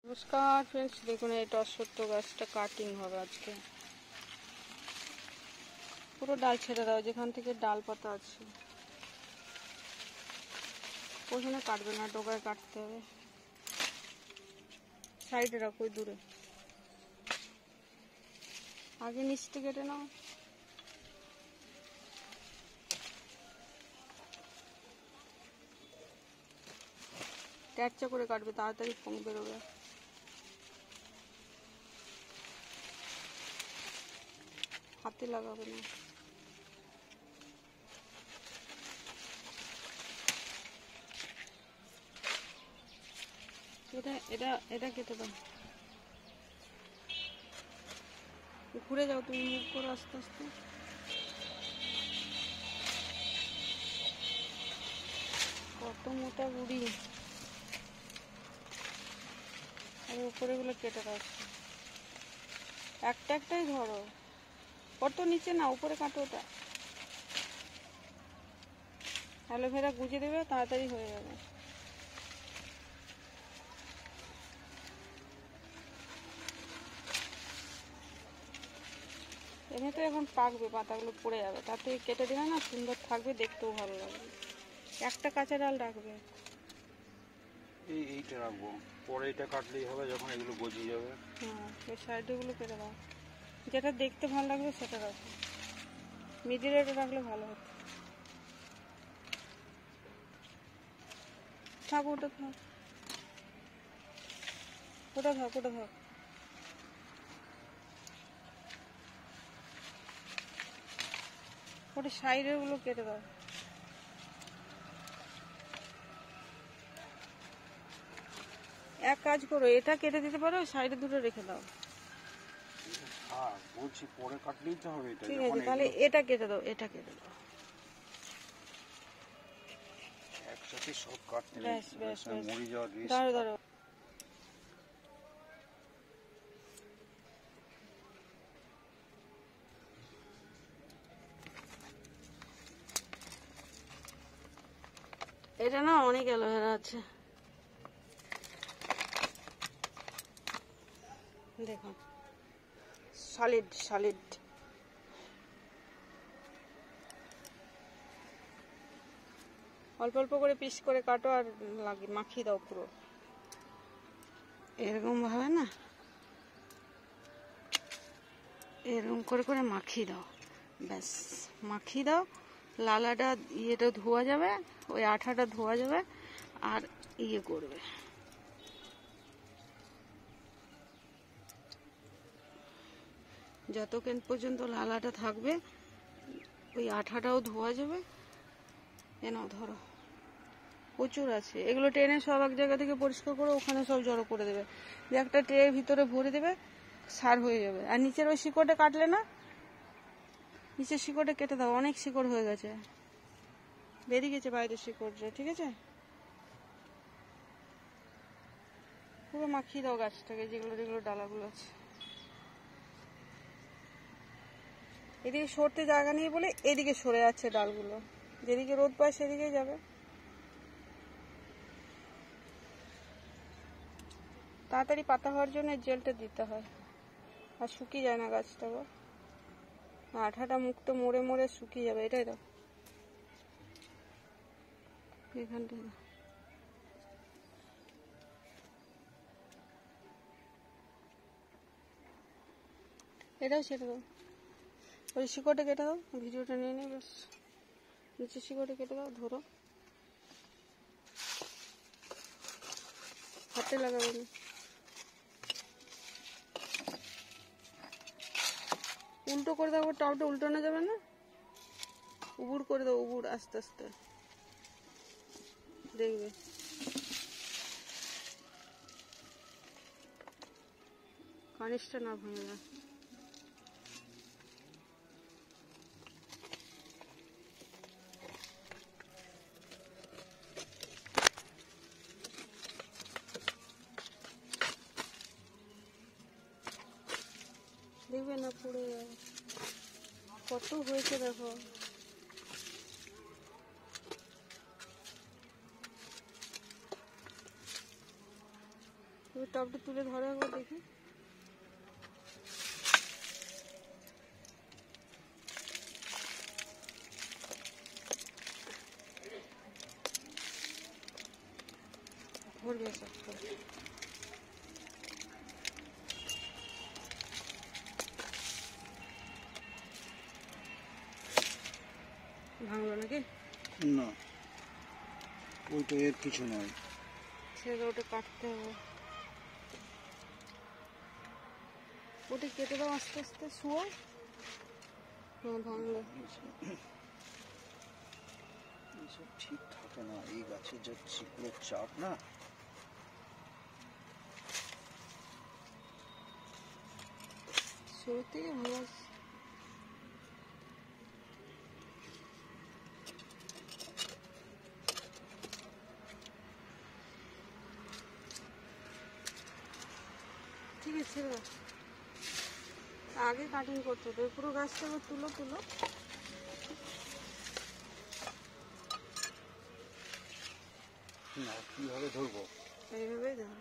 নমস্কার ফ্রেন্ডস, দেখুন এই অশ্বত্থ গাছটা কাটিং হবে আজকে। পুরো ডাল ছেড়ে দাও, যেখান থেকে ডাল পাতা আছে ওখানে কাটবে না, ডোকায় কাটতে হবে। সাইডে রাখো, ওই দূরে। আগে নিচটা কেটে নাও। ট্যাচা করে কাটবে, তাড়াতাড়ি ফোন বেরোবে। হাতে লাগাবে না। এটা এটা এটা কেটে দাও। ঘুরে যাও, তুমি মুখ করো আস্তে আস্তে। কত মোটা গুড়ি, আর উপরে গুলো কেটে দাও। একটা একটাই ধরো, কত নিচে না, উপরে কাটো। ওটা অ্যালোভেরা গুঁজে দেবে, তাড়াতাড়ি হয়ে যাবে। এমনি তো এখন পাকবে, পাতাগুলো পড়ে যাবে, তার থেকে কেটে দিলে না সুন্দর থাকবে, দেখতেও ভালো লাগবে। একটা কাঁচা ডাল রাখবে। এইটা রাখবো, পরে এটা কাটলেই হবে যখন এগুলো গজিয়ে যাবে। হ্যাঁ, এই সাইডগুলো কেটে দাও, যেটা দেখতে ভালো লাগবে সেটা রাখো। মিডিলে এটা রাখলে ভালো হতো। থাক, ওটা থাক, ওটা থাক, ওটা থাক। ওটা সাইডের গুলো কেটে দাও। এক কাজ করো, এটা কেটে দিতে পারো, সাইডে দুটো রেখে দাও। হ্যাঁ বলছি, পরে কাটলেই তো হবে। এটা ঠিক আছে, তাহলে এটা কেটে দাও, এটা কেটে দাও। একসাথে সব কাটতে ব্যাস ব্যাস ব্যাস, মরে যাওয়ার রিস্ক। দাঁড়ো দাঁড়ো। এটা না অনেক অ্যালোভেরা আছে, দেখুন, সলিড সলিড। অল্প অল্প করে পিস করে কাটো, আর লাগিয়ে মাখিয়ে দাও পুরো এরকম ভাবে না, এরকম করে করে মাখিয়ে দাও। ব্যাস, মাখিয়ে দাও। লালাটা ইয়েটা ধোয়া যাবে, ওই আঠাটা ধোয়া যাবে, আর ইয়ে করবে। যতক্ষণ পর্যন্ত লালাটা থাকবে ওই আঠাটাও ধোয়া যাবে। এ নাও ধরো, প্রচুর আছে। এগুলো টেনে সব এক জায়গা থেকে পরিষ্কার করে ওখানে সব জড়ো করে দেবে, যে একটা ট্রের ভিতরে ভরে দেবে, সার হয়ে যাবে। আর নিচের ওই শিকড়টা কাটলে না, নিচের শিকড়টা কেটে দাও, অনেক শিকড় হয়ে গেছে, বেরিয়ে গেছে বাইরের শিকড়টা। ঠিক আছে, পুরো মাখিয়ে দাও গাছটাকে, যেগুলো যেগুলো ডালাগুলো আছে। এদিকে সরতে জায়গা নেই বলে এদিকে সরে যাচ্ছে ডালগুলো, যেদিকে রোদ পায় সেদিকেই যাবে। তাড়াতাড়ি পাতা হওয়ার জন্য জেলটা দিতে হয়, আর শুকিয়ে যায় না গাছটা। আঠাটা মুখটা মরে মরে শুকিয়ে যাবে। এটাই দাও, এখানটা দাও। এটাও ছেড়ে দাও, ওই শিকড়টা কেটে দাও। ভিডিওটা নিয়ে নিই, ব্যাস। নিচে শিকড়টা কেটে দাও, ধরো, হাতে লাগাবে না। উল্টো করে দাও, টাউটা উল্টানো যাবে না, উবুড় করে দাও, উবুড়, আস্তে আস্তে দেখবে। কানিসটা না ভেঙে যায়। দেখবে না পড়ে যায়, কত হয়েছে দেখো। টপটা তুলে ধরে একবার দেখি। ধরবে সব করে। ভাঙলো নাকি? না, ওইটা এর কিছু নয়। ছেড়ে ওটা কাটতে হবে, ওটা কেটে দাও আস্তে আস্তে শুয়ো। হ্যাঁ ভাঙলো। এইসব ঠিক থাকে না, এই গাছের যে শিকড়ের চাপ না। শুরু থেকে ভালো আছে। ঠিক আছে ছেড়ে দাও। আগে কাটিং করতে হবে, পুরো গাছটা এবার তুলো তুলো। না, কিভাবে ধরবো? এইভাবেই ধরো।